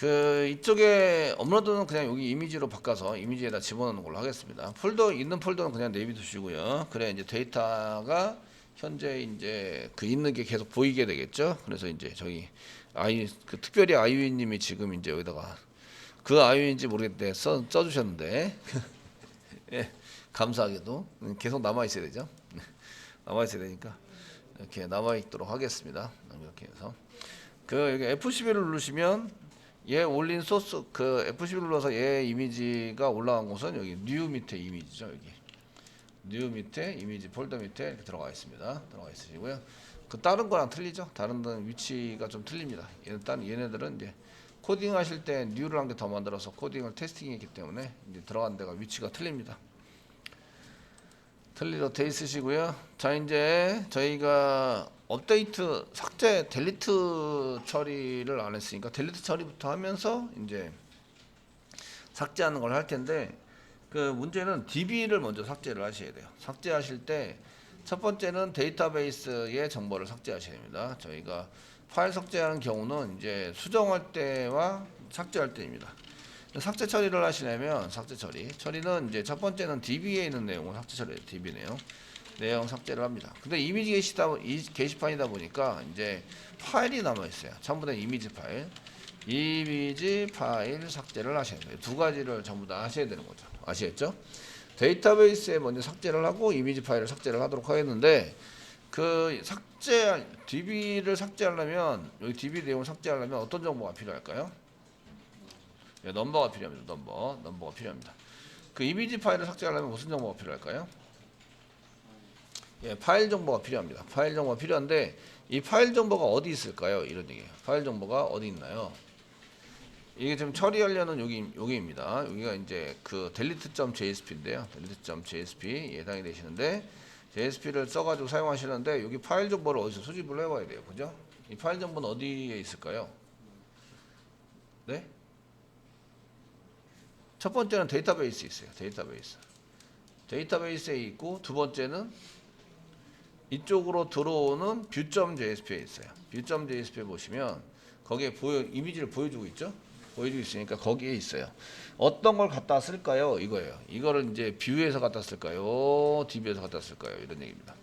이쪽에 업로드는 그냥 여기 이미지로 바꿔서 이미지에다 집어넣는 걸로 하겠습니다. 폴더 있는 폴더는 그냥 내비두시고요. 그래 이제 데이터가 현재 이제 있는 게 계속 보이게 되겠죠. 그래서 이제 저기 특별히 아이유님이 지금 이제 여기다가 그 아이유인지 모르겠는데 써주셨는데 예, 감사하게도 계속 남아 있어야 되죠. 남아 있어야 되니까 이렇게 남아 있도록 하겠습니다. 이렇게 해서 여기 F11을 누르시면 얘 올린 소스 F11 눌러서 얘 이미지가 올라간 곳은 여기 뉴 밑에 이미지죠. 여기 뉴 밑에 이미지 폴더 밑에 이렇게 들어가 있습니다. 들어가 있으시고요. 다른 거랑 틀리죠. 다른 데는 위치가 좀 틀립니다. 얘네들은 이제 코딩 하실 때 뉴를 한 개 더 만들어서 코딩을 테스팅했기 때문에 이제 들어간 데가 위치가 틀립니다. 틀리로 돼 있으시고요. 자, 이제 저희가 업데이트, 삭제, 델리트 처리를 안 했으니까 델리트 처리부터 하면서 이제 삭제하는 걸 할 텐데, 문제는 DB를 먼저 삭제를 하셔야 돼요. 삭제하실 때 첫 번째는 데이터베이스의 정보를 삭제하셔야 됩니다. 저희가 파일 삭제하는 경우는 이제 수정할 때와 삭제할 때입니다. 삭제 처리를 하시려면 처리는 이제 첫 번째는 DB에 있는 내용을 삭제 처리해요. DB 내용 삭제를 합니다. 근데 이미지 게시판이다 보니까 이제 파일이 남아 있어요. 전부 다 이미지 파일 삭제를 하셔야 돼요. 두 가지를 전부 다 하셔야 되는 거죠. 아시겠죠? 데이터베이스에 먼저 삭제를 하고 이미지 파일을 삭제를 하도록 하겠는데, DB를 삭제하려면, 여기 DB 내용을 삭제하려면 어떤 정보가 필요할까요? 예, 넘버가 필요합니다. 넘버가 필요합니다. 이미지 파일을 삭제하려면 무슨 정보가 필요할까요? 예, 파일 정보가 필요합니다. 파일 정보가 필요한데, 이 파일 정보가 어디 있을까요? 이런 얘기예요. 파일 정보가 어디 있나요? 이게 지금 처리하려는 여기입니다. 여기가 이제 delete.jsp인데요. delete.jsp 예상이 되시는데, JSP를 써가지고 사용하시는데, 여기 파일 정보를 어디서 수집을 해봐야 돼요. 그죠? 이 파일 정보는 어디에 있을까요? 네? 첫 번째는 데이터베이스에 있어요. 데이터베이스에 있고, 두 번째는 이쪽으로 들어오는 view.jsp에 있어요. view.jsp에 보시면 거기에 이미지를 보여주고 있죠? 보여주고 있으니까 거기에 있어요. 어떤 걸 갖다 쓸까요? 이거예요. 이거를 이제 뷰에서 갖다 쓸까요? DB에서 갖다 쓸까요? 이런 얘기입니다.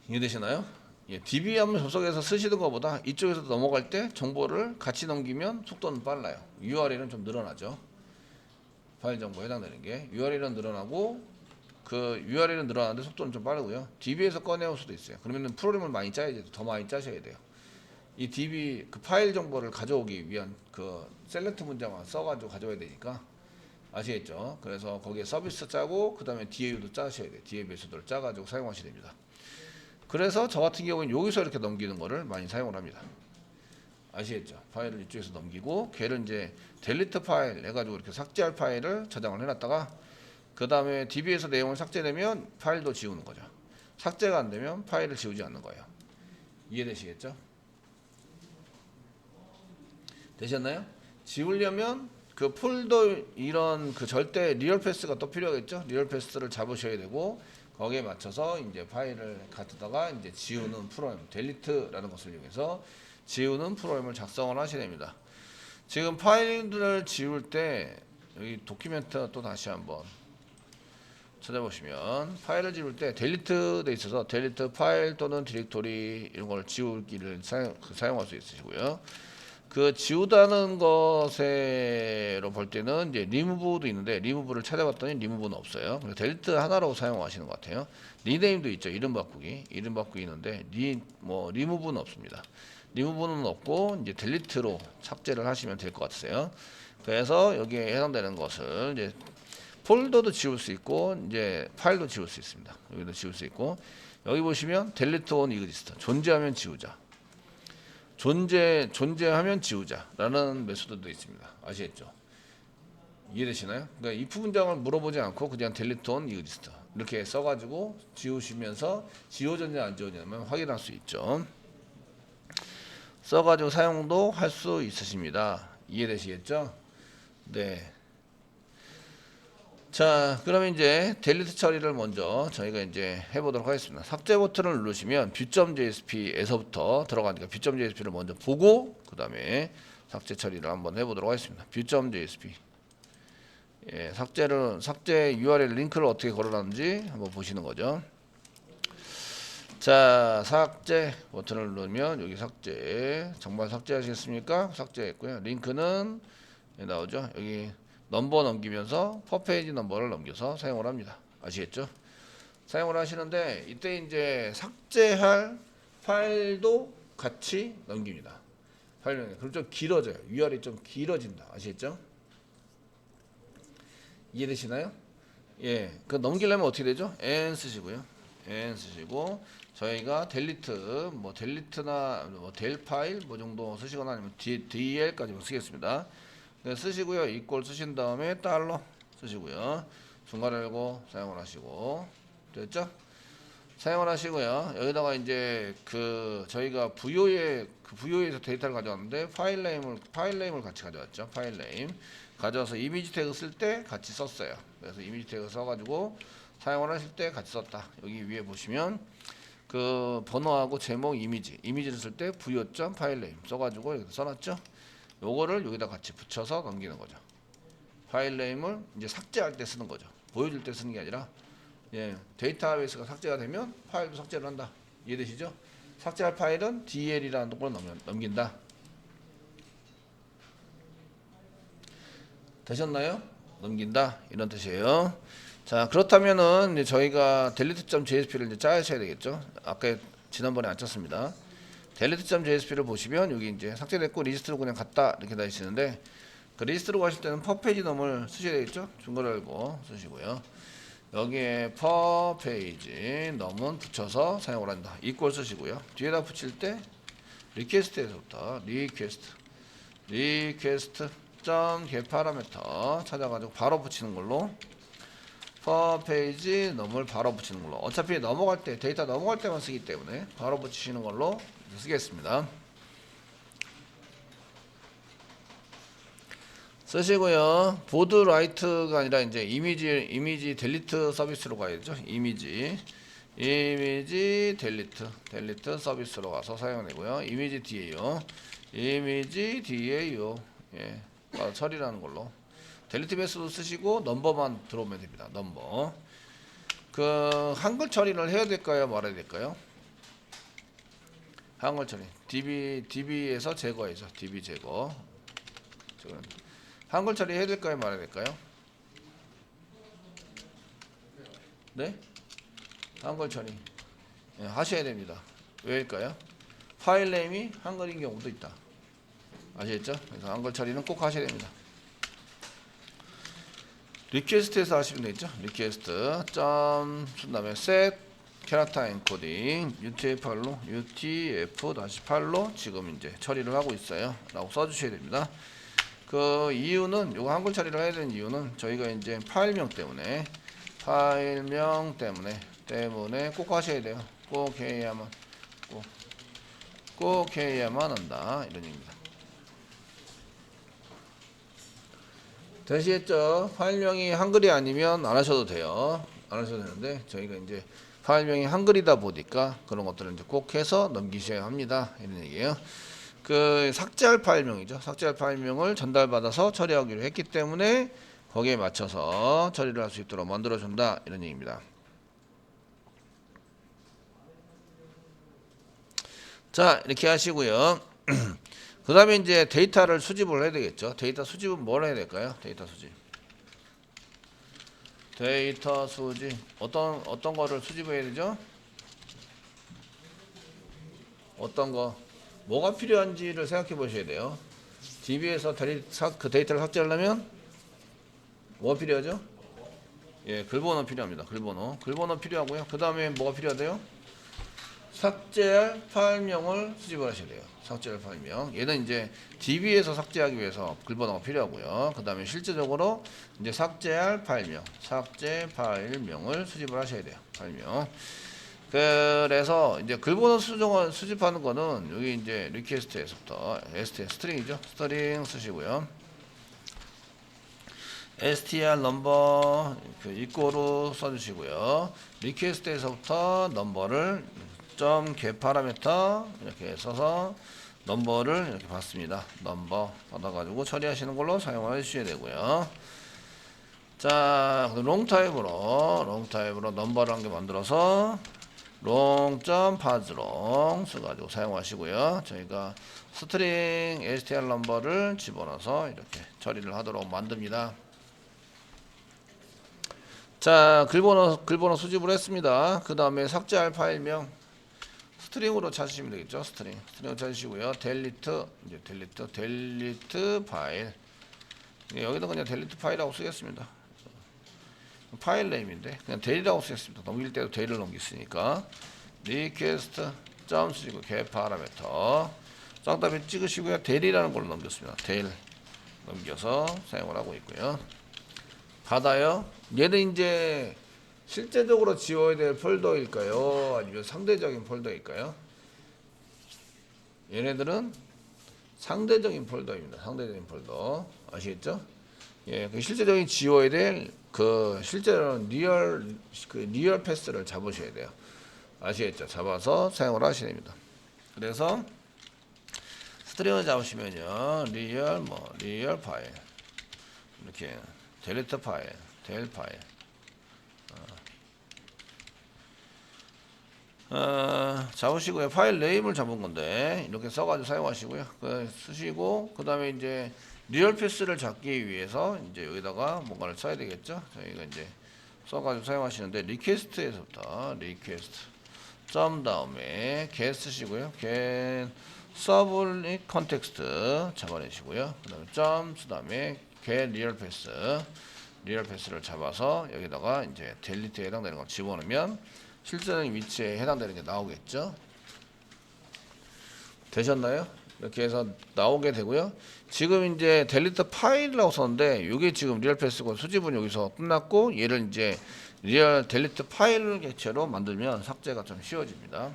이해되시나요? 예, DB 한번 접속해서 쓰시는 것보다 이쪽에서 넘어갈 때 정보를 같이 넘기면 속도는 빨라요. URL은 좀 늘어나죠. 파일 정보에 해당되는 게 URL은 늘어나고 URL은 늘어나는데 속도는 좀 빠르고요. DB에서 꺼내올 수도 있어요. 그러면 프로그램을 많이 짜야죠. 더 많이 짜셔야 돼요. 이 DB 파일 정보를 가져오기 위한 셀렉트 문장만 써가지고 가져와야 되니까 아시겠죠? 그래서 거기에 서비스 짜고 그 다음에 DAU도 짜셔야 돼요. DAB에서도 짜가지고 사용하셔야 됩니다. 그래서 저 같은 경우는 여기서 이렇게 넘기는 거를 많이 사용을 합니다. 아시겠죠? 파일을 이쪽에서 넘기고 걔를 이제 델리트 파일 해가지고 이렇게 삭제할 파일을 저장을 해놨다가 그 다음에 DB에서 내용을 삭제되면 파일도 지우는 거죠. 삭제가 안 되면 파일을 지우지 않는 거예요. 이해되시겠죠? 되셨나요? 지우려면 폴더 이런 절대 리얼 패스가 또 필요하겠죠? 리얼 패스를 잡으셔야 되고 거기에 맞춰서 이제 파일을 갖다가 이제 지우는 프로그램, 델리트라는 것을 이용해서 지우는 프로그램을 작성을 하셔야 됩니다. 지금 파일들을 지울 때 여기 도큐멘트 또 다시 한번 찾아보시면 파일을 지울 때 델리트 돼 있어서 델리트 파일 또는 디렉토리 이런 걸 지우기를 사용할 수 있으시고요. 지우다는 것으로 볼 때는 이제 리무브도 있는데 리무브를 찾아봤더니 리무브는 없어요. 그래서 델리트 하나로 사용하시는 것 같아요. 리네임도 있죠. 이름 바꾸기 있는데 리무브는 없습니다. 리무브는 없고 이제 델리트로 삭제를 하시면 될 것 같으세요. 그래서 여기에 해당되는 것을 이제 폴더도 지울 수 있고 이제 파일도 지울 수 있습니다. 여기도 지울 수 있고 여기 보시면 델리트 온 이그지스트 존재하면 지우자. 존재하면 지우자라는 메소드도 있습니다. 아시겠죠? 이해되시나요? 그러니까 if 문장을 물어보지 않고 그냥 delete on exist 이렇게 써가지고 지우시면서 지워졌냐 안 지워졌냐면 확인할 수 있죠. 써가지고 사용도 할 수 있으십니다. 이해되시겠죠? 네. 자, 그러면 이제 델리트 처리를 먼저 저희가 이제 해보도록 하겠습니다. 삭제 버튼을 누르시면 view.jsp에서부터 들어가니까 view.jsp를 먼저 보고 그 다음에 삭제 처리를 한번 해보도록 하겠습니다. view.jsp. 예, 삭제 URL 링크를 어떻게 걸어놨는지 한번 보시는 거죠. 자, 삭제 버튼을 누르면 여기 삭제, 정말 삭제하시겠습니까? 삭제했고요. 링크는 여기 나오죠. 여기 넘버 넘기면서 퍼페이지 넘버를 넘겨서 사용을 합니다. 아시겠죠? 사용을 하시는데 이때 이제 삭제할 파일도 같이 넘깁니다. 파일명이 그럼 좀 길어져요. URL이 좀 길어진다. 아시겠죠? 이해되시나요? 예, 그 넘기려면 어떻게 되죠? n 쓰시고요. n 쓰시고 저희가 델리트 뭐 델리트나 뭐 델 파일 뭐 정도 쓰시거나 아니면 DL까지만 쓰겠습니다. 네, 쓰시고요. 이꼴 쓰신 다음에 달러 쓰시고요. 중괄호 열고 사용을 하시고 됐죠? 사용을 하시고요. 여기다가 이제 그 저희가 VO에서 데이터를 가져왔는데 파일 네임을 같이 가져왔죠. 파일 네임 가져와서 이미지 태그 쓸 때 같이 썼어요. 그래서 이미지 태그 써가지고 사용을 하실 때 같이 썼다. 여기 위에 보시면 그 번호하고 제목 이미지를 쓸 때 VO.파일 네임 써가지고 여기다 써놨죠. 요거를 여기다 같이 붙여서 넘기는 거죠. 파일 네임을 이제 삭제할 때 쓰는 거죠. 보여줄 때 쓰는 게 아니라 예, 데이터베이스가 삭제가 되면 파일도 삭제를 한다. 이해되시죠? 삭제할 파일은 DL이라는 동그를 넘긴다. 되셨나요? 넘긴다 이런 뜻이에요. 자, 그렇다면은 이제 저희가 delete.jsp를 이제 짜셔야 되겠죠. 아까 지난번에 안 짰습니다. delete.jsp를 보시면 여기 이제 삭제됐고 리스트로 그냥 갔다 이렇게 다 있는데 그 리스트로 가실 때는 퍼페이지 넘을 쓰셔야 되겠죠. 중괄호 열고 쓰시고요. 여기에 퍼페이지 넘은 붙여서 사용을 한다. 이꼴 쓰시고요. 뒤에다 붙일 때 리퀘스트에서부터 리퀘스트 get 파라미터 찾아가지고 바로 붙이는 걸로 퍼페이지 넘을 바로 붙이는 걸로 어차피 넘어갈 때 데이터 넘어갈 때만 쓰기 때문에 바로 붙이시는 걸로 쓰겠습니다. 쓰시고요. 보드 라이트가 아니라 이제 이미지 델리트 서비스로 가야죠. 이미지 델리트 서비스로 가서 사용되고요. 이미지 DA요. 예, 처리라는 걸로 델리트 베스도 쓰시고 넘버만 들어오면 됩니다. 넘버. 그 한글 처리를 해야 될까요? 말아야 될까요? 한글 처리. DB에서 제거해서 DB 제거. 한글 처리 해야 될까요? 말아야 될까요? 네? 한글 처리. 네, 하셔야 됩니다. 왜일까요? 파일 네임이 한글인 경우도 있다. 아시겠죠? 그래서 한글 처리는 꼭 하셔야 됩니다. 리퀘스트에서 하시면 되겠죠? 리퀘스트 그다음에 set 캐릭터 엔코딩 UTF-8로 지금 이제 처리를 하고 있어요. 라고 써주셔야 됩니다. 그 이유는 요거 한글 처리를 해야 되는 이유는 저희가 이제 파일명 때문에 꼭 하셔야 돼요. 꼭 해야만 한다 이런 얘기입니다. 되시겠죠? 파일명이 한글이 아니면 안 하셔도 돼요. 안 하셔도 되는데 저희가 이제 파일명이 한글이다 보니까 그런 것들을 이제 꼭 해서 넘기셔야 합니다. 이런 얘기예요. 그 삭제할 파일명이죠. 삭제할 파일명을 전달받아서 처리하기로 했기 때문에 거기에 맞춰서 처리를 할 수 있도록 만들어준다. 이런 얘기입니다. 자, 이렇게 하시고요. 그 다음에 이제 데이터를 수집을 해야 되겠죠. 데이터 수집은 뭘 해야 될까요? 데이터 수집. 어떤 거를 수집해야 되죠? 어떤 거? 뭐가 필요한지를 생각해 보셔야 돼요. DB에서 그 데이터를 삭제하려면 뭐가 필요하죠? 예, 글번호 필요합니다. 글번호 필요하고요. 그 다음에 뭐가 필요하대요? 삭제할 파일명을 수집을 하셔야 돼요. 삭제할 파일명. 얘는 이제 DB에서 삭제하기 위해서 글번호가 필요하고요. 그 다음에 실제적으로 이제 삭제 파일명을 수집을 하셔야 돼요. 파일명. 그래서 이제 글번호 수집하는 거는 여기 이제 리퀘스트에서부터 string이죠. 스트링 쓰시고요. str 넘버 그 이꼬로 써주시고요. 리퀘스트에서부터 넘버를 점 get 파라미터 이렇게 써서 넘버를 이렇게 받습니다. 넘버 받아가지고 처리하시는 걸로 사용해 주셔야 되고요. 자, 롱타입으로 넘버를 한 개 만들어서 long.pars롱 써가지고 사용하시고요. 저희가 스트링 str 넘버를 집어넣어서 이렇게 처리를 하도록 만듭니다. 자, 글번호 수집을 했습니다. 그 다음에 삭제할 파일명 스트링으로 찾으시면 되겠죠. 스트링으로 찾으시고요. 델리트 파일. 여기도 그냥 델리트 파일이라고 쓰겠습니다. 파일 네임인데 그냥 델이라고 쓰겠습니다. 넘길 때도 델을 넘겼으니까. 리퀘스트 점 쓰시고 get 파라미터 쌍따비 찍으시고요. 델이라는 걸로 넘겼습니다. 델 넘겨서 사용을 하고 있고요. 받아요. 얘는 이제 실제적으로 지워야 될 폴더일까요? 아니면 상대적인 폴더일까요? 얘네들은 상대적인 폴더입니다. 상대적인 폴더. 아시겠죠? 예, 그 실제적인 지워야 될 그 실제로는 리얼 패스를 잡으셔야 돼요. 아시겠죠? 잡아서 사용을 하셔야 됩니다. 그래서 스트링을 잡으시면요. 리얼 파일. 이렇게 델리트 파일, 델 파일. 잡으시고요. 파일 네임을 잡은 건데 이렇게 써가지고 사용하시고요. 쓰시고 그 다음에 이제 리얼 패스를 잡기 위해서 이제 여기다가 뭔가를 써야 되겠죠. 저희가 이제 써가지고 사용하시는데 리퀘스트에서부터 리퀘스트 점 다음에 get 쓰시고요. get 서블릿 컨텍스트 잡아내시고요. 그 다음에 점 그 다음에 get 리얼 패스를 잡아서 여기다가 이제 델리트에 해당되는 걸 집어넣으면 실제적인 위치에 해당되는 게 나오겠죠. 되셨나요? 이렇게 해서 나오게 되고요. 지금 이제 델리트 파일이라고 썼는데 이게 지금 리얼 패스고 수집은 여기서 끝났고 얘를 이제 리얼 델리트 파일 객체로 만들면 삭제가 좀 쉬워집니다.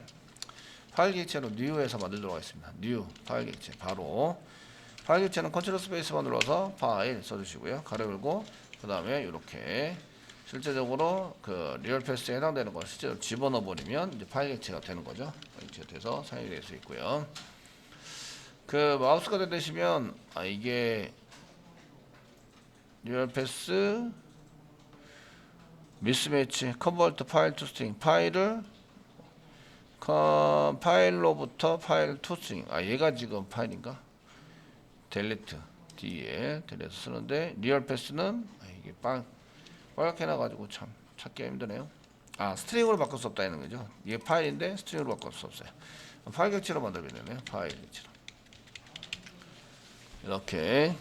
파일 객체로 new에서 만들도록 하겠습니다. new 파일 객체 바로 파일 객체는 컨트롤 스페이스만 눌러서 파일 써주시고요. 가로 열고 그 다음에 이렇게 실제적으로 그 리얼 패스에 해당되는 걸 실제로 집어넣어 버리면 이제 파일 객체가 되는 거죠. 객체가 돼서 사용이 될 수 있고요. 그 마우스가 되시면 이게 리얼 패스 미스매치 컨버트 파일 투 스트링 파일을 파일로부터 파일 투 스트링 얘가 지금 파일인가? 델리트 뒤에 델리트 쓰는데 리얼 패스는 이게 빨갛게 나가지고 참 찾기 힘드네요. 스트링으로 바꿀 수 없다는 거죠. 이게 파일인데 스트링으로 바꿀 수 없어요. 파일 객체로 만들게 되네요. 파일 객체로. 이렇게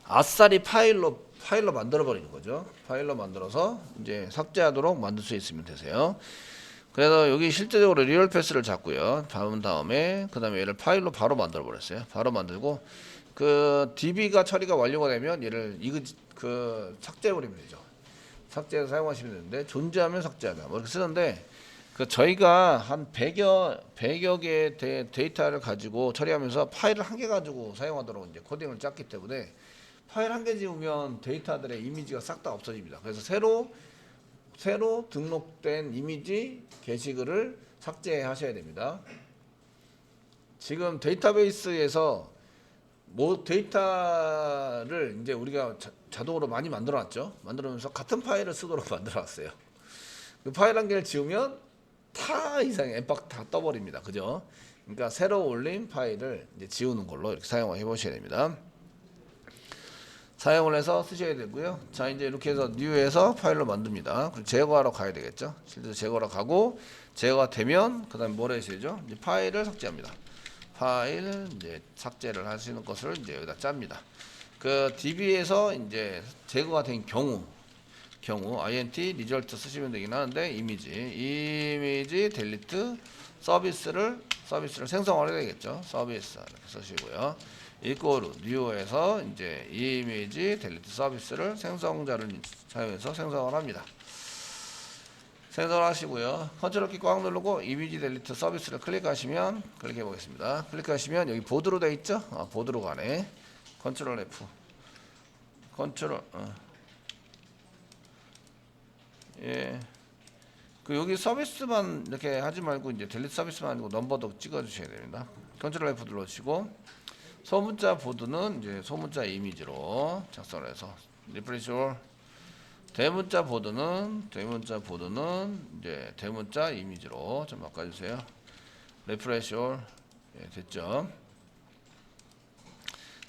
아싸리 파일로 만들어 버리는 거죠. 파일로 만들어서 이제 삭제하도록 만들 수 있으면 되세요. 그래서 여기 실제적으로 리얼 패스를 잡고요. 잡은 다음에 그 다음에 얘를 파일로 바로 만들어 버렸어요. 바로 만들고 그 DB가 처리가 완료가 되면 얘를 삭제해 버리면 되죠. 삭제해서 사용하시면 되는데 존재하면 삭제하다 뭐 이렇게 쓰는데 그 저희가 한 100여 개의 데이터를 가지고 처리하면서 파일을 한 개 가지고 사용하도록 이제 코딩을 짰기 때문에 파일 한 개 지우면 데이터들의 이미지가 싹 다 없어집니다. 그래서 새로 등록된 이미지 게시글을 삭제하셔야 됩니다. 지금 데이터베이스에서 데이터를 이제 우리가 자동으로 많이 만들어놨죠. 만들어면서 같은 파일을 쓰도록 만들어놨어요. 그 파일 한 개를 지우면 다 이상의 엠박 다 떠버립니다. 그죠? 그러니까 새로 올린 파일을 이제 지우는 걸로 이렇게 사용해 보셔야 됩니다. 사용을 해서 쓰셔야 되고요. 자, 이제 이렇게 해서 뉴에서 파일로 만듭니다. 그리고 제거하러 가야 되겠죠. 실제로 제거하러 가고 제거가 되면 그다음에 뭘 하셔야죠? 이제 파일을 삭제합니다. 파일 이제 삭제를 하시는 것을 이제 여기다 짭니다. 그 DB에서 이제 제거가 된 경우 int result 쓰시면 되긴 하는데 이미지 델리트 서비스를 생성을 해야 되겠죠. 서비스 이렇게 쓰시고요. 이꼬르 new에서 이제 이미지 델리트 서비스를 생성자를 사용해서 생성을 합니다. 생성을 하시고요. 컨트롤 키 꽉 누르고 이미지 델리트 서비스를 클릭하시면 클릭해 보겠습니다. 클릭하시면 여기 보드로 되어 있죠. 보드로 가네. 컨트롤 F 컨트롤 예. 그 여기 서비스만 이렇게 하지 말고 이제 델리트 서비스만 아니고 넘버도 찍어 주셔야 됩니다. 컨트롤 F 눌러주시고 소문자 보드는 이제 소문자 이미지로 작성을 해서 리프레시 올 대문자 보드는 이제 대문자 이미지로 좀 바꿔주세요. 리프레시 올 예, 됐죠?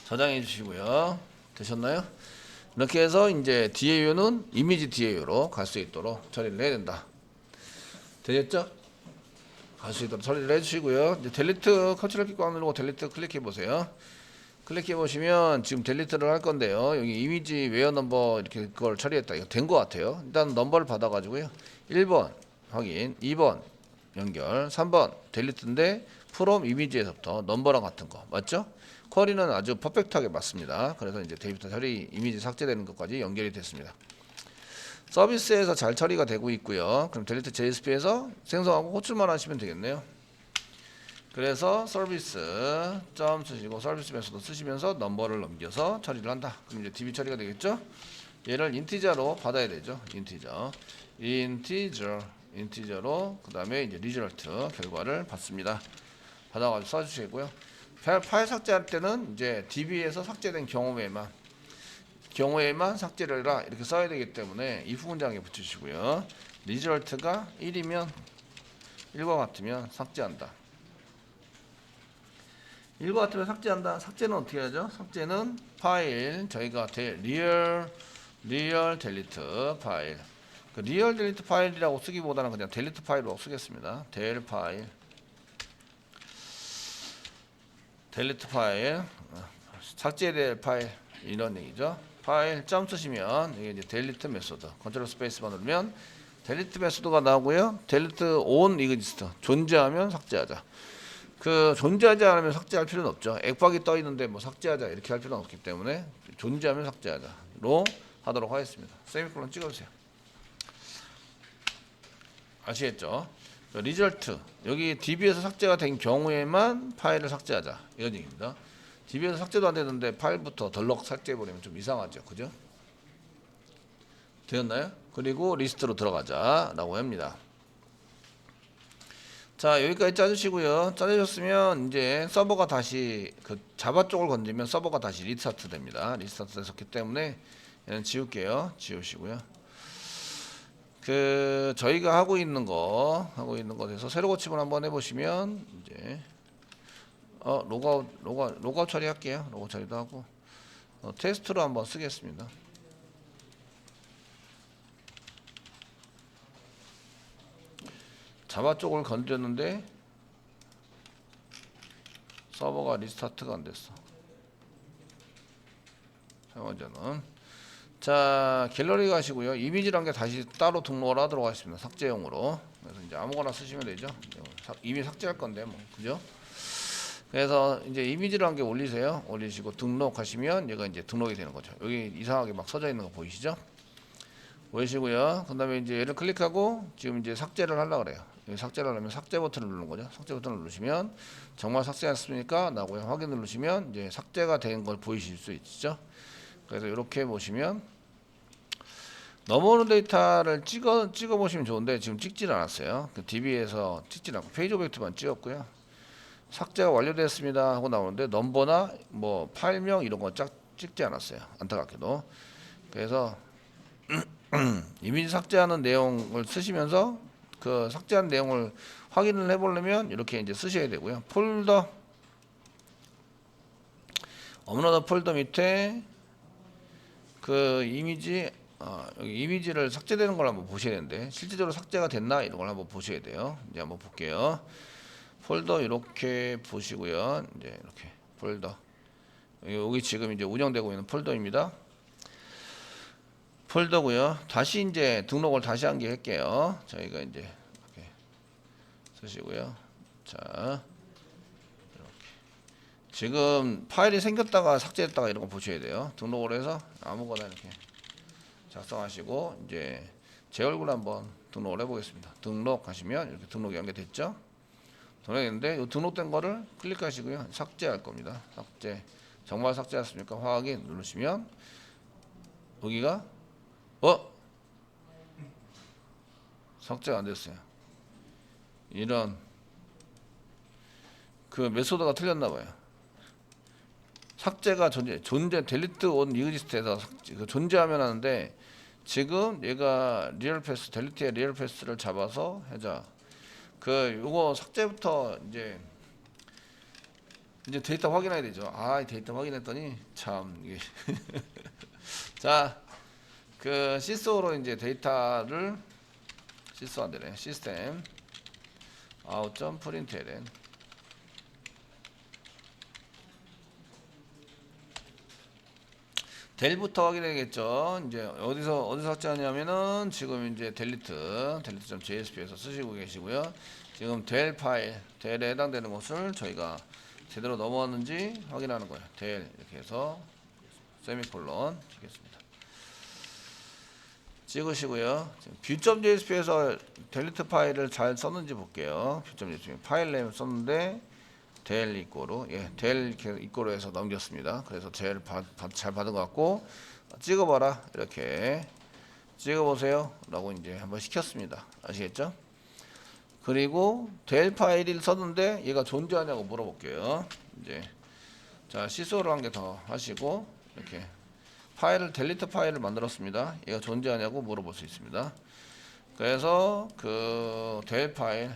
저장해 주시고요. 되셨나요? 이렇게 해서 이제 DAU는 이미지 DAU로 갈 수 있도록 처리를 해야 된다. 되겠죠? 갈 수 있도록 처리를 해주시고요. 이제 델리트 컨트롤 키 꽉 누르고 델리트 클릭해 보세요. 클릭해 보시면 지금 델리트를 할 건데요. 여기 이미지 웨어 넘버 이렇게 그걸 처리했다. 이거 된 것 같아요. 일단 넘버를 받아가지고요. 1번 확인, 2번 연결, 3번 델리트인데 프롬 이미지에서부터 넘버랑 같은 거 맞죠? 쿼리는 아주 퍼펙트하게 맞습니다. 그래서 이제 데이터 처리 이미지 삭제되는 것까지 연결이 됐습니다. 서비스에서 잘 처리가 되고 있고요. 그럼 델리트 JSP에서 생성하고 호출만 하시면 되겠네요. 그래서 서비스 점 쓰시고 서비스 메소드 쓰시면서 넘버를 넘겨서 처리를 한다. 그럼 이제 DB 처리가 되겠죠? 얘를 인티저로 받아야 되죠. 인티저로 그 다음에 이제 리저트 결과를 받습니다. 받아가지고 써주시고요. 파일 삭제할 때는 이제 DB에서 삭제된 경우에만 삭제를 해라 이렇게 써야 되기 때문에 if 문장에 붙이시고요. 리저트가 1이면 1과 같으면 삭제한다. 1과 같으면 삭제한다. 삭제는 어떻게 하죠? 삭제는 파일 저희가 리얼 델리트 파일 그 리얼 델리트 파일이라고 쓰기보다는 그냥 델리트 파일로 쓰겠습니다. 델리트 파일 삭제될 파일 이런 얘기죠. 파일 점 쓰시면 이게 이제 델리트 메소드 컨트롤 스페이스만 누르면 델리트 메소드가 나오고요. 델리트 온 이그지스트 존재하면 삭제하자. 그 존재하지 않으면 삭제할 필요는 없죠. 액박이 떠 있는데 뭐 삭제하자 이렇게 할 필요는 없기 때문에 존재하면 삭제하자로 하도록 하겠습니다. 세미콜론 찍어주세요. 아시겠죠? 리절트 여기 DB에서 삭제가 된 경우에만 파일을 삭제하자 이런 얘기입니다. DB에서 삭제도 안 되는데 파일부터 덜럭 삭제해버리면 좀 이상하죠. 그죠? 되었나요? 그리고 리스트로 들어가자 라고 합니다. 자 여기까지 짜주시고요. 짜주셨으면 이제 서버가 다시 그 자바 쪽을 건드리면 서버가 다시 리스타트 됩니다. 리스타트 됐었기 때문에 얘는 지울게요. 지우시고요. 그 저희가 하고 있는 것에서 새로 고침을 한번 해보시면 이제 로그아웃 처리할게요. 로그아웃 처리도 하고 테스트로 한번 쓰겠습니다. 자바 쪽을 건드렸는데 서버가 리스타트가 안 됐어. 사용자는 자 갤러리 가시고요. 이미지란 게 다시 따로 등록을 하도록 하겠습니다. 삭제용으로. 그래서 이제 아무거나 쓰시면 되죠. 이미 삭제할 건데 뭐 그죠? 그래서 이제 이미지란 게 올리세요. 올리시고 등록하시면 얘가 이제 등록이 되는 거죠. 여기 이상하게 막 써져 있는 거 보이시죠? 보이시고요. 그다음에 이제 얘를 클릭하고 지금 이제 삭제를 하려고 그래요. 여기 삭제를 하려면 삭제 버튼을 누르는 거죠. 삭제 버튼을 누르시면 정말 삭제했습니까? 나고요. 확인 누르시면 이제 삭제가 된 걸 보이실 수 있죠. 그래서 이렇게 보시면 넘어오는 데이터를 찍어 보시면 좋은데 지금 찍질 않았어요. 그 DB에서 찍질 않고 페이지 오브젝트만 찍었고요. 삭제가 완료됐습니다 하고 나오는데 넘버나 뭐 파일명 이런 거 찍지 않았어요. 안타깝게도. 그래서 이미지 삭제하는 내용을 쓰시면서 그 삭제한 내용을 확인을 해보려면 이렇게 이제 쓰셔야 되고요. 폴더 업로드 폴더 밑에 그 이미지 여기 이미지를 삭제되는 걸 한번 보셔야 되는데 실질적으로 삭제가 됐나 이런 걸 한번 보셔야 돼요. 이제 한번 볼게요. 폴더 이렇게 보시고요. 이제 이렇게 폴더 여기 지금 이제 운영되고 있는 폴더입니다. 폴더고요. 다시 이제 등록을 다시 한 개 할게요. 저희가 이제 이렇게 쓰시고요. 자 이렇게 지금 파일이 생겼다가 삭제했다가 이런 거 보셔야 돼요. 등록을 해서 아무거나 이렇게 작성하시고 이제 제 얼굴 한번 등록을 해보겠습니다. 등록하시면 이렇게 등록이 연결됐죠. 등록했는데 이 등록된 거를 클릭하시고요. 삭제할 겁니다. 삭제 정말 삭제했습니까? 확인 누르시면 여기가 삭제가 안 됐어요. 이런 그 메소드가 틀렸나 봐요. 삭제가 존재 델리트 온 이그지스트에서 존재하면 하는데 지금 얘가 리얼 패스 델리트의 리얼 패스를 잡아서 하자. 요거 삭제부터 이제 데이터 확인해야 되죠. 데이터 확인했더니 참 이게 자, 시스오로 이제 데이터를 시스 안 되네. 시스템 out.println 델부터 확인해야겠죠. 이제 어디서 삭제하냐면은 지금 이제 delete.jsp에서 쓰시고 계시고요. 지금 델 파일, 델에 해당되는 것을 저희가 제대로 넘어왔는지 확인하는 거예요. 델 이렇게 해서 세미콜론 찍겠습니다. 찍으시고요. view.jsp에서 델리트 파일을 잘 썼는지 볼게요. view.jp 파일 네임 썼는데 델 이꼬로 델 이꼬로 해서 넘겼습니다. 그래서 잘 받은 것 같고 찍어봐라 이렇게 찍어보세요 라고 이제 한번 시켰습니다. 아시겠죠? 그리고 델 파일을 썼는데 얘가 존재하냐고 물어볼게요. 이제 자 시소를 한 개 더 하시고 이렇게 델리트 파일을 만들었습니다. 얘가 존재하냐고 물어볼 수 있습니다. 그래서 델 파일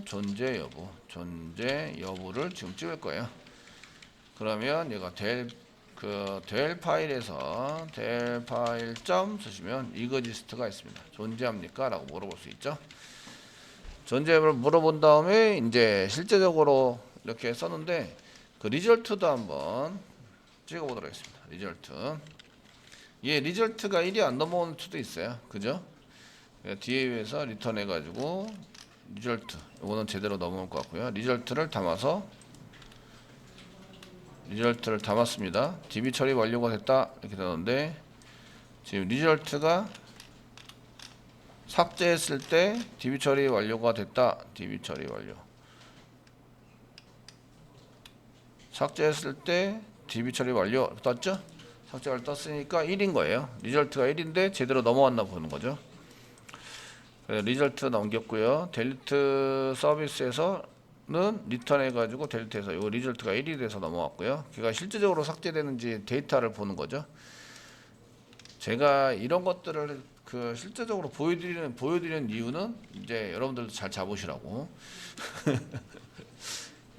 존재 여부를 지금 찍을 거예요. 그러면 얘가 델 파일에서 델 파일 점 쓰시면 이그지스트가 있습니다. 존재합니까? 라고 물어볼 수 있죠. 존재를 물어본 다음에 이제 실제적으로 이렇게 썼는데 리절트도 한번 찍어보도록 하겠습니다. 리절트가 1이 안 넘어오는 수도 있어요. 그죠? 뒤에서 리턴 해가지고 리절트 이거는 제대로 넘어올 것 같고요. 리절트를 담았습니다. DB 처리 완료가 됐다 이렇게 되는데 지금 리절트가 삭제했을 때 DB 처리 완료가 됐다. DB 처리 완료. 삭제했을 때 DB 처리 완료 떴죠? 삭제가 떴으니까 1인 거예요. 리절트가 1인데 제대로 넘어왔나 보는 거죠. 리절트 넘겼고요. 델리트 서비스에서는 리턴 해가지고 델리트에서 이 리절트가 1이 돼서 넘어왔고요. 걔가 실제적으로 삭제되는지 데이터를 보는 거죠. 제가 이런 것들을 실제적으로 보여드리는 이유는 이제 여러분들도 잘 잡으시라고.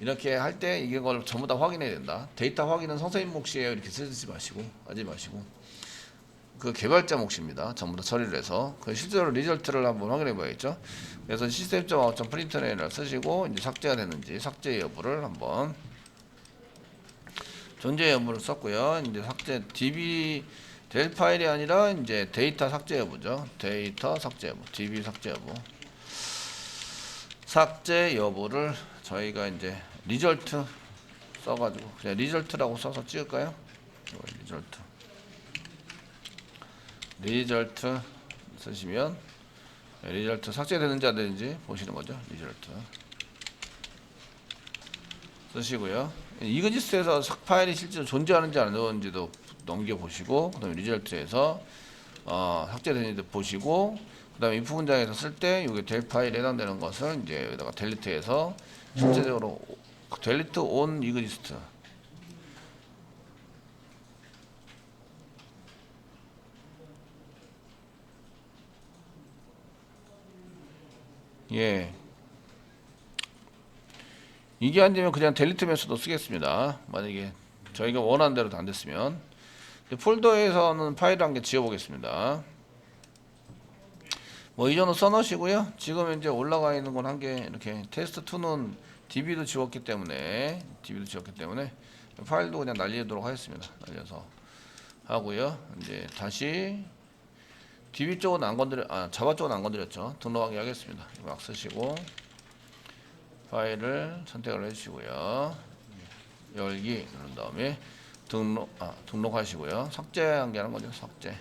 이렇게 할 때 이걸 전부 다 확인해야 된다. 데이터 확인은 선생님 몫이에요. 이렇게 쓰지 마시고 하지 마시고. 개발자 몫입니다. 전부 다 처리를 해서 실제로 리절트를 한번 확인해 봐야겠죠. 그래서 system.out.println을 쓰시고 이제 삭제가 됐는지 삭제 여부를 한번 존재 여부를 썼고요. 이제 삭제 db 델 파일이 아니라 이제 데이터 삭제 여부죠. 데이터 삭제 여부, db 삭제 여부를 저희가 이제 리절트 써가지고 그냥 리절트라고 써서 찍을까요? 리절트 쓰시면 리절트 삭제되는지 안 되는지 보시는 거죠. 리절트 쓰시고요. 이그지스트에서 파일이 실제로 존재하는지 안 하는지도 넘겨보시고 그다음에 리절트에서 삭제되는지 보시고 그다음에 if 문장에서 쓸 때 이게 델 파일에 해당되는 것을 이제 여기다가 델리트해서 실제적으로 델리트 온 이그지스트 이게 안 되면 그냥 델리트 메소드 쓰겠습니다. 만약에 저희가 원하는 대로 안 됐으면 폴더에서는 파일 한 개 지워 보겠습니다. 이 정도 써놓으시고요. 지금 이제 올라가 있는 건 한 개 이렇게 테스트2는 DB도 지웠기 때문에 파일도 그냥 날리도록 하겠습니다. 날려서 하고요. 이제 다시 DB 쪽은 안 자바 쪽은 안 건드렸죠. 등록하기 하겠습니다. 막 쓰시고 파일을 선택을 해주시고요. 열기 누른 다음에 등록하시고요. 삭제한 게 하는 거죠. 삭제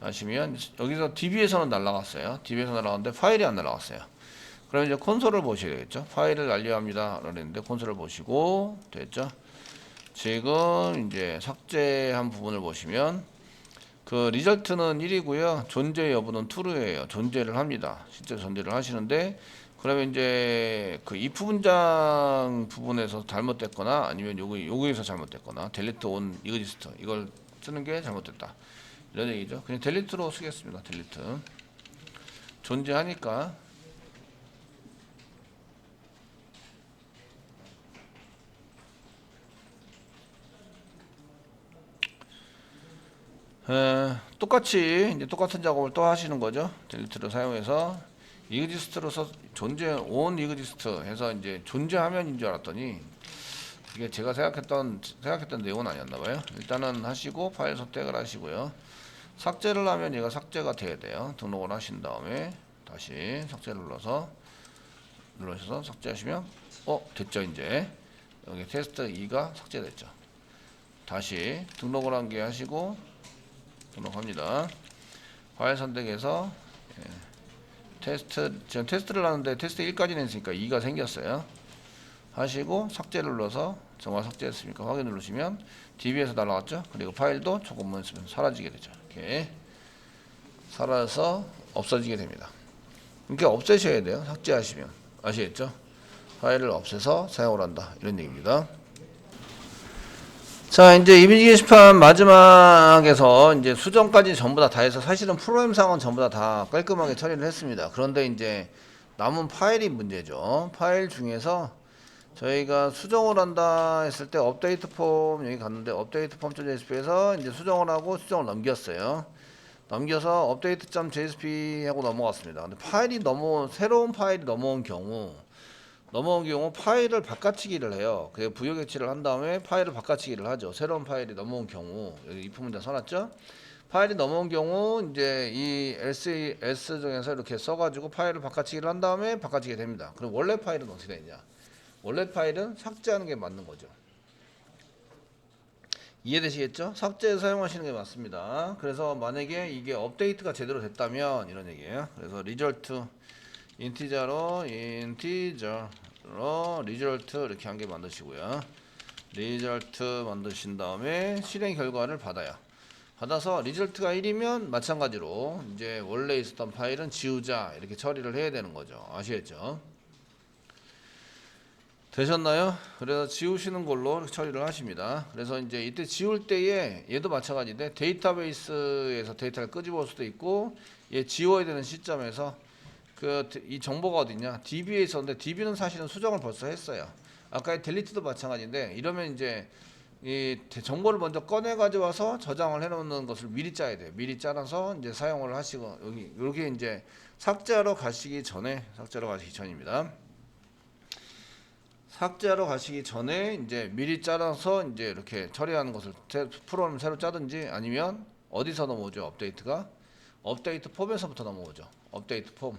하시면 여기서 DB에서는 날라갔어요. DB에서 날라갔는데 파일이 안 날라갔어요. 그럼 이제 콘솔을 보셔야 되겠죠. 파일을 날려야 합니다. 그랬는데 콘솔을 보시고 됐죠. 지금 이제 삭제한 부분을 보시면 그 리절트는 1이고요. 존재 여부는 true예요. 존재를 합니다. 실제 존재를 하시는데 그러면 이제 그 if 문장 부분에서 잘못됐거나 아니면 여기에서 잘못됐거나 delete on exist 이걸 쓰는 게 잘못됐다. 이런 얘기죠. 그냥 delete로 쓰겠습니다. delete. 존재하니까 똑같이 이제 똑같은 작업을 또 하시는 거죠. delete를 사용해서 exist로 존재 on exist 해서 이제 존재하면인 줄 알았더니 이게 제가 생각했던 내용은 아니었나 봐요. 일단은 하시고 파일 선택을 하시고요. 삭제를 하면 얘가 삭제가 돼야 돼요. 등록을 하신 다음에 다시 삭제를 눌러셔서 삭제하시면 됐죠. 이제 여기 테스트 2가 삭제됐죠. 다시 등록을 한 개 하시고 등록합니다. 파일 선택해서 지금 테스트를 하는데 테스트 1까지는 했으니까 2가 생겼어요. 하시고 삭제를 눌러서 정말 삭제했습니까? 확인 누르시면 DB에서 날아갔죠. 그리고 파일도 조금만 있으면 사라지게 되죠. 이렇게 사라져서 없어지게 됩니다. 이렇게 없애셔야 돼요. 삭제하시면 아시겠죠? 파일을 없애서 사용을 한다 이런 얘기입니다. 자, 이제 이미지 게시판 마지막에서 이제 수정까지 전부 다 해서 사실은 프로그램상은 전부 다 깔끔하게 처리를 했습니다. 그런데 이제 남은 파일이 문제죠. 파일 중에서 저희가 수정을 한다 했을 때 업데이트 폼 여기 갔는데 업데이트 폼.jsp에서 이제 수정을 하고 수정을 넘겼어요. 넘겨서 update.jsp 하고 넘어갔습니다. 근데 파일이 새로운 파일이 넘어온 경우 파일을 바꿔치기를 해요. 그래서 부여 개치를 한 다음에 파일을 바꿔치기를 하죠. 새로운 파일이 넘어온 경우 여기 if 문장 써놨죠. 파일이 넘어온 경우 이제 이 ls 중에서 이렇게 써가지고 파일을 바꿔치기를 한 다음에 바꿔치게 됩니다. 그럼 원래 파일은 어떻게 되냐? 원래 파일은 삭제하는 게 맞는 거죠. 이해되시겠죠? 삭제 사용하시는 게 맞습니다. 그래서 만약에 이게 업데이트가 제대로 됐다면 이런 얘기예요. 그래서 result 인티저로 result 이렇게 한 개 만드시고요. result 만드신 다음에 실행 결과를 받아서 result가 1이면 마찬가지로 이제 원래 있었던 파일은 지우자 이렇게 처리를 해야 되는 거죠. 아시겠죠? 되셨나요? 그래서 지우시는 걸로 이렇게 처리를 하십니다. 그래서 이제 이때 지울 때에 얘도 마찬가지인데 데이터베이스에서 데이터를 끄집어올 수도 있고 얘 지워야 되는 시점에서 이 정보가 어디냐? DB에 있었는데 DB는 사실은 수정을 벌써 했어요. 아까의 델리트도 마찬가지인데 이러면 이제 이 정보를 먼저 꺼내 가져와서 저장을 해놓는 것을 미리 짜야 돼요. 미리 짜놔서 이제 사용을 하시고 여기 이제 삭제하러 가시기 전입니다. 삭제하러 가시기 전에 이제 미리 짜놔서 이제 이렇게 처리하는 것을 프로그램을 새로 짜든지 아니면 어디서 넘어오죠? 업데이트가 업데이트 폼에서부터 넘어오죠. 업데이트 폼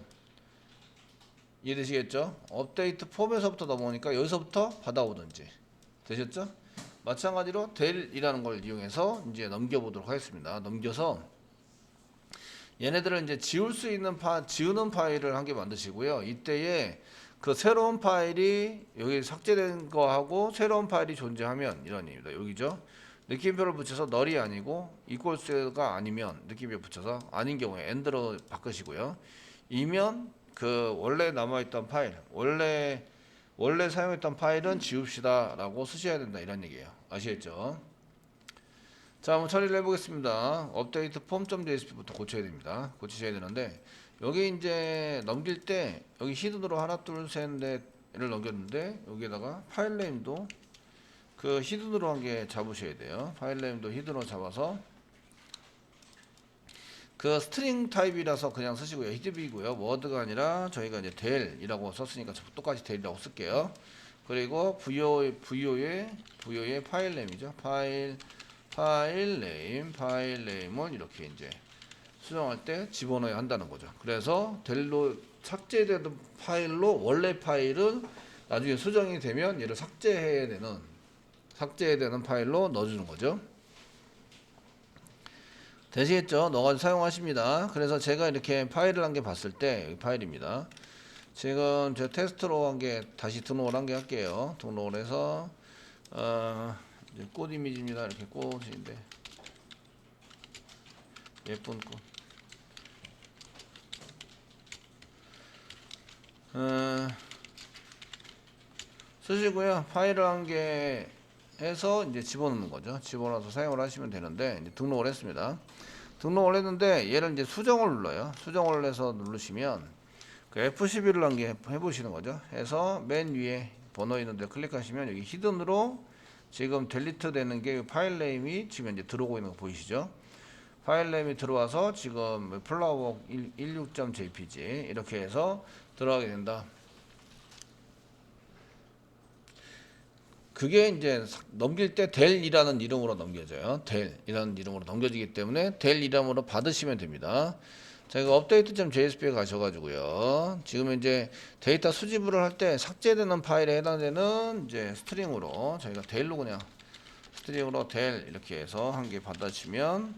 이해되시겠죠? 업데이트 폼에서부터 넘어오니까 여기서부터 받아오든지 되셨죠? 마찬가지로 del이라는 걸 이용해서 이제 넘겨보도록 하겠습니다. 넘겨서 얘네들을 이제 지울 수 있는 지우는 파일을 한 개 만드시고요. 이때에 그 새로운 파일이 여기 삭제된 거하고 새로운 파일이 존재하면 이런 얘기입니다. 여기죠. 느낌표를 붙여서 널이 아니고 equals가 아니면 느낌표 붙여서 아닌 경우에 end로 바꾸시고요. 이면 그 원래 남아있던 파일 원래 사용했던 파일은 지웁시다 라고 쓰셔야 된다 이런 얘기예요. 아시겠죠? 자, 한번 처리를 해보겠습니다. 업데이트 폼.jsp부터 고쳐야 됩니다. 고치셔야 되는데 여기 이제 넘길 때 여기 히든으로 하나 둘 셋 넷을 넘겼는데 여기에다가 파일 네임도 그 히든으로 한 개 잡으셔야 돼요. 파일 네임도 히든으로 잡아서 그 스트링 타입이라서 그냥 쓰시고요. 히드비고요. 워드가 아니라 저희가 이제 del이라고 썼으니까 똑같이 del이라고 쓸게요. 그리고 부여의 파일 네임이죠. 파일 네임을 이렇게 이제 수정할 때 집어넣어야 한다는 거죠. 그래서 del로 삭제된 파일로 원래 파일은 나중에 수정이 되면 얘를 삭제해야 되는 파일로 넣어주는 거죠. 되시겠죠? 넣어가지고 사용하십니다. 그래서 제가 이렇게 파일을 한 개 봤을 때 여기 파일입니다. 지금 저 테스트로 한 개 다시 등록을 한 개 할게요. 등록을 해서 이제 꽃 이미지입니다. 이렇게 꽃인데 예쁜 꽃. 쓰시고요. 파일을 한 개 해서 이제 집어넣는 거죠. 집어넣어서 사용을 하시면 되는데 이제 등록을 했습니다. 등록을 했는데 얘를 이제 수정을 눌러요. 수정을 해서 누르시면 그 F11을 한 개 해보시는 거죠. 해서 맨 위에 번호 있는데 클릭하시면 여기 히든으로 지금 델리트 되는 게 파일 네임이 지금 이제 들어오고 있는 거 보이시죠? 파일 네임이 들어와서 지금 플라워 16.jpg 이렇게 해서 들어가게 된다. 그게 이제 넘길 때 델이라는 이름으로 넘겨져요. 델이라는 이름으로 넘겨지기 때문에 델 이름으로 받으시면 됩니다. 자, 이거 update.jsp에 가셔가지고요. 지금 이제 데이터 수집을 할 때 삭제되는 파일에 해당되는 이제 스트링으로 저희가 델로 그냥 스트링으로 델 이렇게 해서 한 개 받아주시면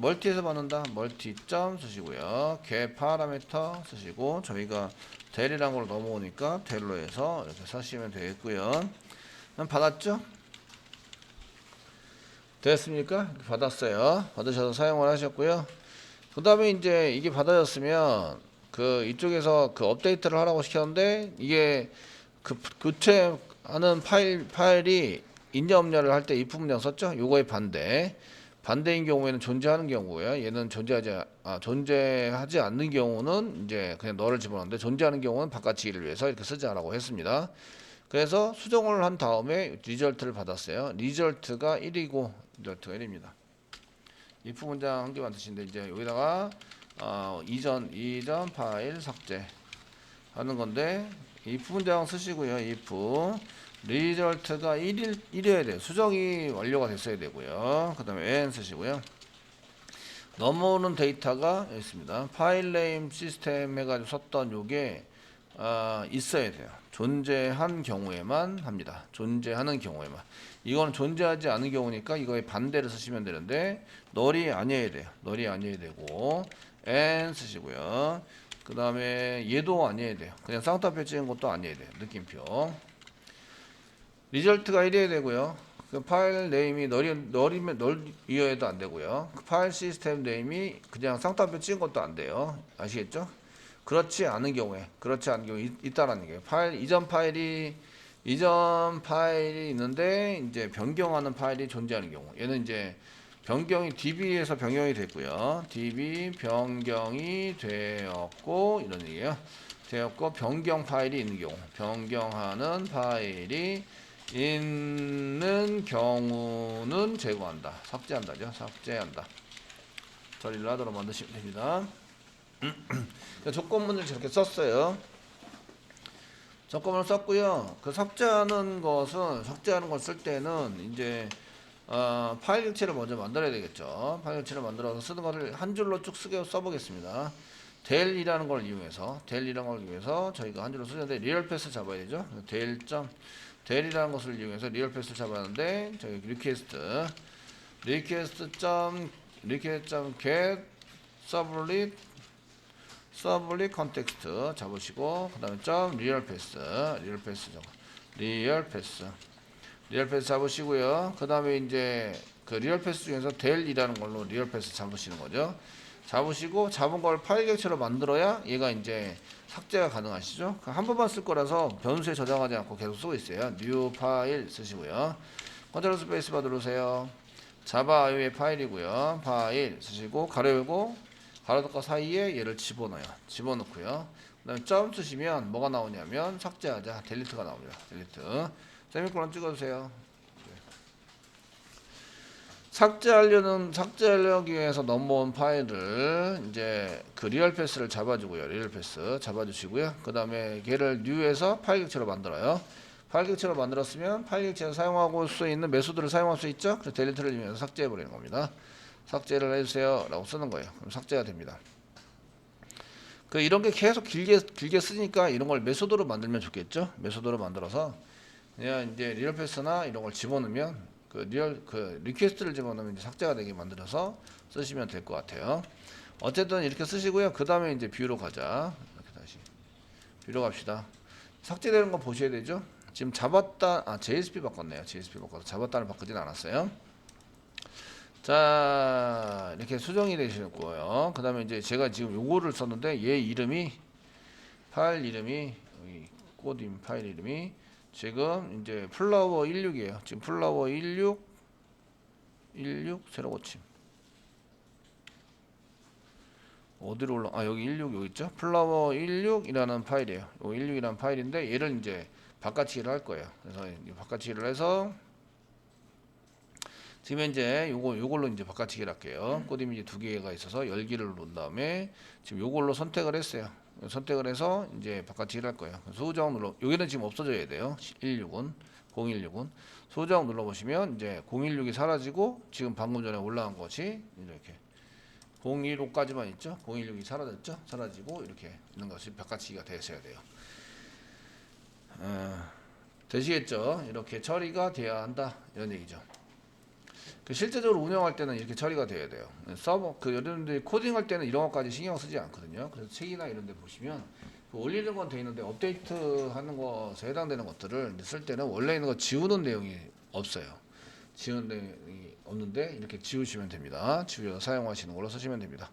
멀티에서 받는다. 멀티 점 쓰시고요. get 파라미터 쓰시고 저희가 델이란 걸 넘어오니까 델로 해서 이렇게 쓰시면 되겠고요. 받았죠? 됐습니까? 받았어요. 받으셔서 사용을 하셨고요. 그 다음에 이제 이게 받아졌으면 그 이쪽에서 그 업데이트를 하라고 시켰는데 이게 그 교체하는 파일이 있냐 없냐를 할 때 if 문장 썼죠? 요거의 반대인 경우에는 존재하는 경우고요. 얘는 존재하지 않는 경우는 이제 그냥 너를 집어넣는데 존재하는 경우는 바깥치기를 위해서 이렇게 쓰자라고 했습니다. 그래서 수정을 한 다음에 리절트를 받았어요. 리절트가 1이고 리절트가 1입니다. if 문장 한 개만 드시는데 이제 여기다가 이전 파일 삭제 하는 건데 if 문장 쓰시고요. if 리절트가 1이어야 돼요. 수정이 완료가 됐어야 되고요. 그 다음에 n 쓰시고요. 넘어오는 데이터가 여기 있습니다. 파일 네임 시스템 해가지고 썼던 요게 있어야 돼요. 존재한 경우에만 합니다. 존재하는 경우에만. 이건 존재하지 않은 경우니까 이거의 반대를 쓰시면 되는데 널이 아니어야 돼요. 널이 아니어야 되고 n 쓰시고요. 그 다음에 얘도 아니어야 돼요. 그냥 쌍따옴표 찍은 것도 아니어야 돼요. 느낌표. 리절트가 1이어야 되고요. 그 파일 네임이 널이어야도 안 되고요. 그 파일 시스템 네임이 그냥 쌍따옴표 찍은 것도 안 돼요. 아시겠죠? 그렇지 않은 경우에 있다라는 게 이전 파일이 있는데 이제 변경하는 파일이 존재하는 경우 얘는 이제 변경이 db에서 변경이 됐고요. db 변경이 되었고 이런 얘기예요. 되었고 변경 파일이 있는 경우 변경하는 파일이 있는 경우는 제거한다. 삭제한다죠. 삭제한다. 처리를 하도록 만드시면 됩니다. 조건문을 저렇게 썼어요. 조건문을 썼고요. 그 삭제하는 걸 쓸 때는 이제 파일 객체를 먼저 만들어야 되겠죠. 파일 객체를 만들어서 쓰는 것을 한 줄로 쭉 써보겠습니다. 델이라는 걸 이용해서 저희가 한 줄로 쓰는데 리얼 패스 잡아야 되죠. 델이라는 것을 이용해서 리얼 패스를 잡았는데 저희 request.get 서블릿 컨텍스트 잡으시고 그 다음에 리얼 패스 잡으시고요. 그 다음에 이제 그 리얼 패스 중에서 델이라는 걸로 리얼 패스 잡으시는 거죠. 잡으시고 잡은 걸 파일 객체로 만들어야 얘가 이제 삭제가 가능하시죠. 한 번만 쓸 거라서 변수에 저장하지 않고 계속 쓰고 있어요. 뉴 파일 쓰시고요. 컨트롤 스페이스바 누르세요. 자바 아이오의 파일이고요. 파일 쓰시고 가로 열고 가로 닫고 사이에 얘를 집어넣고요. 그 다음에 점 쓰시면 뭐가 나오냐면 삭제하자 델리트가 나옵니다. 델리트 세미콜론 찍어주세요. 삭제하려기 위해서 넘어온 파일을 이제 그 리얼 패스를 잡아주고요. 리얼 패스 잡아주시고요. 그 다음에 걔를 뉴에서 파일 객체로 만들어요. 파일 객체로 만들었으면 파일 객체에서 사용하고 수 있는 메소드를 사용할 수 있죠. 그래서 델리트를 이용해서 삭제해버리는 겁니다. 삭제를 해주세요 라고 쓰는 거예요. 그럼 삭제가 됩니다. 이런 게 계속 길게 쓰니까 이런 걸 메소드로 만들면 좋겠죠. 메소드로 만들어서 그냥 이제 리얼 패스나 이런 걸 집어넣으면 리퀘스트를 집어넣으면 이제 삭제가 되게 만들어서 쓰시면 될 것 같아요. 어쨌든 이렇게 쓰시고요. 그 다음에 이제 뷰로 가자. 이렇게 다시 뷰로 갑시다. 삭제되는 거 보셔야 되죠. 지금 잡았다, JSP 바꿨네요. JSP 바꿔서 잡았다를 바꾸진 않았어요. 자, 이렇게 수정이 되실 거예요. 그 다음에 이제 제가 지금 요거를 썼는데 얘 이름이, 파일 이름이, 여기 코딩 파일 이름이 지금 이제 플라워 16이에요. 지금 플라워 16 새로 고침. 어디로 여기 16 여기 있죠? 플라워 16이라는 파일이에요. 요 16이라는 파일인데 얘를 이제 바깥치기를 할 거예요. 그래서 바깥치기를 해서 지금 이제 요걸로 이제 바깥치기를 할게요. 코드 이미지 두 개가 있어서 열기를 누른 다음에 지금 요걸로 선택을 했어요. 선택을 해서 이제 바깥치기를 할 거예요. 소수자국 눌러, 여기는 지금 없어져야 돼요. 16은 016은 소수자국 눌러 보시면 이제 016이 사라지고 지금 방금 전에 올라간 것이 이렇게 015까지만 있죠. 016이 사라졌죠. 사라지고 이렇게 있는 것이 바깥치기가 되셔야 돼요. 되시겠죠? 이렇게 처리가 돼야 한다 이런 얘기죠. 실제적으로 운영할 때는 이렇게 처리가 돼야 돼요. 서버 여러분들이 코딩할 때는 이런 것까지 신경 쓰지 않거든요. 그래서 책이나 이런 데 보시면 올리는 건 돼 있는데 업데이트 하는 것에 해당되는 것들을 쓸 때는 원래 있는 거 지우는 내용이 없어요. 지우는 내용이 없는데 이렇게 지우시면 됩니다. 지우셔서 사용하시는 걸로 쓰시면 됩니다.